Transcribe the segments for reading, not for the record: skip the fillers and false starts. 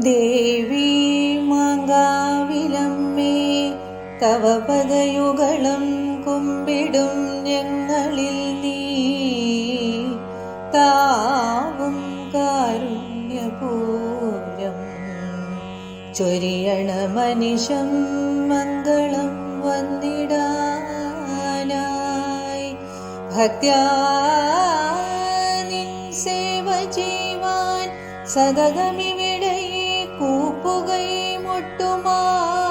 ദേവി മാങ്കാവിലമ്മേ, തവ പദയുഗളം കുമ്പിടും ഞങ്ങളിൽ നീ താവും കാരുണ്യപൂരം ചൊരിയണ മനിഷം മംഗളം വന്നിടാനായി. ഭക്ത്യാ നിൻ സേവ ചെയ്യുവാൻ സതതമിവിടെ കൂപ്പുകൈ മുട്ടുമായി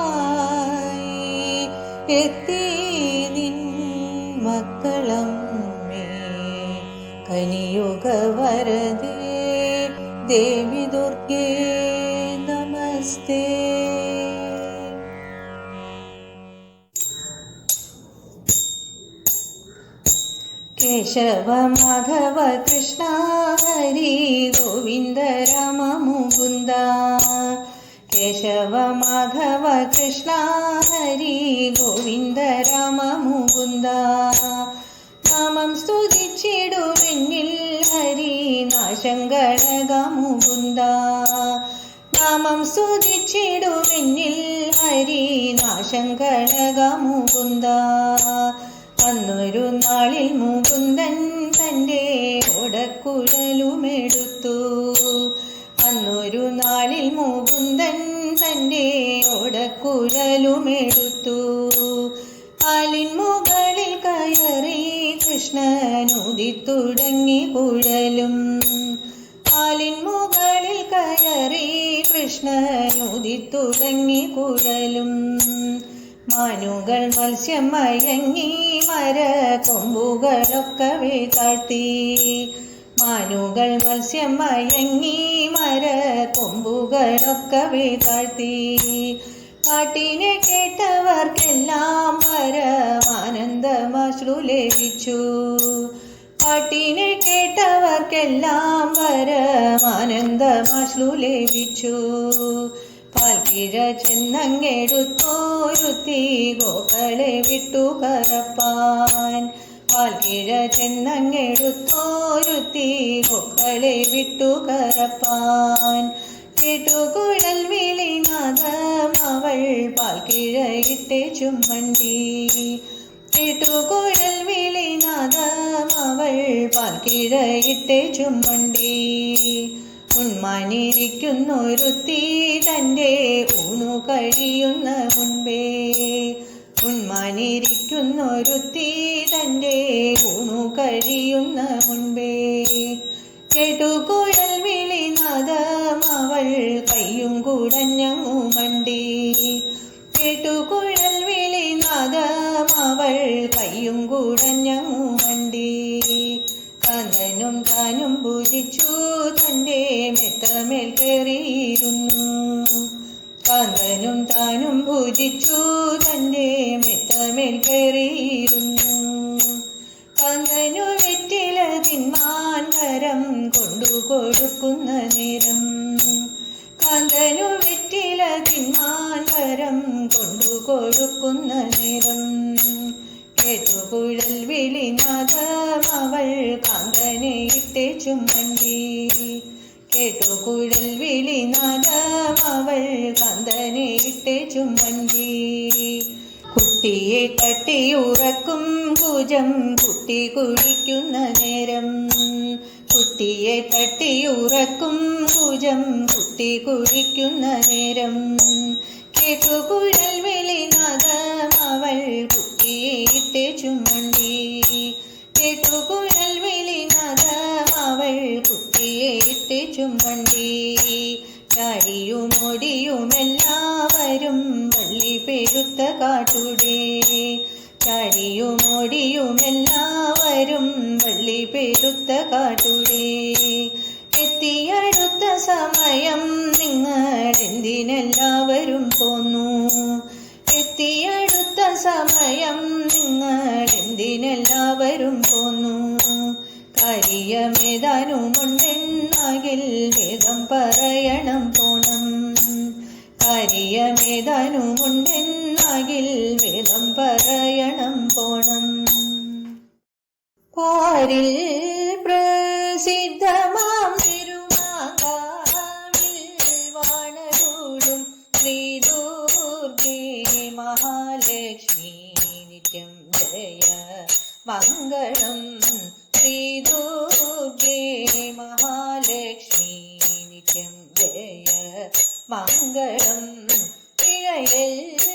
എത്തി നിൻ മക്കളമ്മേ. കലിയുഗ വരദേ ദേവി ദുർഗേ നമസ്തേ. കേശവ മാധവ കൃഷ്ണ ഹരി ഗോവിന്ദ രാമ മുകുന്ദ. കേശവ മാധവ കൃഷ്ണ ഹരി ഗോവിന്ദ രാമ മുകുന്ദ. നാമം സ്തുതിച്ചിടുമെന്നിൽ ഹരി നാശങ്കടക മുകുന്ദ. നാമം സ്തുതിച്ചിടുമെന്നിൽ ഹരി നാശങ്കടക മുകുന്ദ. അന്നൊരു നാളിൽ മുകുന്ദൻ തൻ്റെ ഓടക്കുഴലുമെടുത്തു. അന്നൊരു നാളിൽ മുകുന്ദൻ തൻ്റെ ഓടക്കുഴലുമെടുത്തു. ആലിൻ മുകളിൽ കയറി കൃഷ്ണനുദിത്തുടങ്ങി കുഴലും. ആലിൻ മുകളിൽ കയറി കൃഷ്ണനുദിത്തുടങ്ങി കുഴലും. മാനുകൾ മത്സ്യം മയങ്ങി മര കൊമ്പുകളൊക്കവേ താഴ്ത്തി. മാനുകൾ മത്സ്യം മയങ്ങി മര കൊമ്പുകളൊക്കവേ താഴ്ത്തി. പാട്ടിനെ കേട്ടവർക്കെല്ലാം പരമാനന്ദമാശ്രു ലഭിച്ചു. പാട്ടിനെ കേട്ടവർക്കെല്ലാം പരമാനന്ദമാശ്രു ലഭിച്ചു. പാൽക്കിഴ ചെന്നങ്ങെടുത്തോരുത്തി ഗോക്കളെ വിട്ടു കറപ്പാൻ. പാൽക്കിഴ ചെന്നങ്ങെടുത്തോരുത്തി ഗോക്കളെ വിട്ടു കറപ്പാൻ. കേട്ടുകുഴൽ വിളിനാദം അവൾ പാൽക്കിഴയിട്ടെ ചുമ്മണ്ടി. കേട്ടുകുഴൽ വിളിനാദം അവൾ പാൽക്കിഴയിട്ടെ ചുമ്മണ്ടി. ഉന്മാനിരിക്കുന്നൊരുത്തി തൻ്റെ ഊണു കഴിയുന്ന മുൻപേ. ഉന്മാനിരിക്കുന്നൊരുത്തി തൻ്റെ ഊണു കഴിയുന്ന മുൻപേ. കേട്ടുകുഴൽ വിളിനാദം അവൾ കയ്യും കുടഞ്ഞങ്ങു മണ്ടി. കേട്ടുകുഴൽ വിളിനാദം അവൾ കയ്യും കുടഞ്ഞങ്ങു മണ്ടി. കാന്തനും താനും പൂജിച്ചു തൻ്റെ മെത്തമേൽ കയറിയിരുന്നു. കാന്തനും താനും പൂജിച്ചു തൻ്റെ മെത്തമേൽ കയറിയിരുന്നു. കാന്തനു വെറ്റില തിന്മാൻ കരം കൊണ്ടു കൊടുക്കുന്ന നേരം. കാന്തനു വെറ്റില തിന്മാൻ കരം കൊണ്ടു കൊടുക്കുന്ന നേരം. കേട്ടുകുഴൽ വിളിനാദം അവൾ കാന്തനെ ഇട്ടെ ചുമ്മണ്ടി. കേട്ടുകുഴൽ വിളിനാദം അവൾ കാന്തനെ ഇട്ടെ ചുമ്മണ്ടി. കുട്ടിയെ തട്ടിയുറക്കും കുജം കുട്ടി കുഴിക്കുന്ന നേരം. കുട്ടിയെ തട്ടിയുറക്കും കുജം കുട്ടി കുഴിക്കുന്ന നേരം. കേട്ടുകുഴൽ വിളിനാദം അവൾ കുട്ടിയെ ഇട്ടെ ചുമ്മണ്ടി. കേട്ടുകുഴൽ വിളിനാദം അവൾ കുട്ടിയെ ഇട്ടെ ചുമ്മണ്ടി. ചാടിയും ഓടിയുമെല്ലാവരും വള്ളി പെരുത്ത കാട്ടുടേ. ചാടിയും ഓടിയുമെല്ലാവരും വള്ളി പെരുത്ത കാട്ടുടേ. എത്തിയടുത്ത സമയം നിങ്ങളെന്തിനെല്ലാവരും പോന്നു. എത്തിയടുത്ത സമയം നിങ്ങളെന്തിനെല്ലാവരും പോന്നു. കാര്യമേതാനുമുണ്ടെന്നാകിൽ വേഗം പറയണം പോണം. കാര്യമേതാനുമുണ്ടെന്നാകിൽ വേഗം പറയണം പോണം. പാരിൽ പ്രസിദ്ധമാം തിരുമാങ്കാവിൽ വാണ महालक्ष्मी नित्यं जय मङ्गलं श्रीदुर्गे महालक्ष्मी नित्यं जय मङ्गलं इळयेल्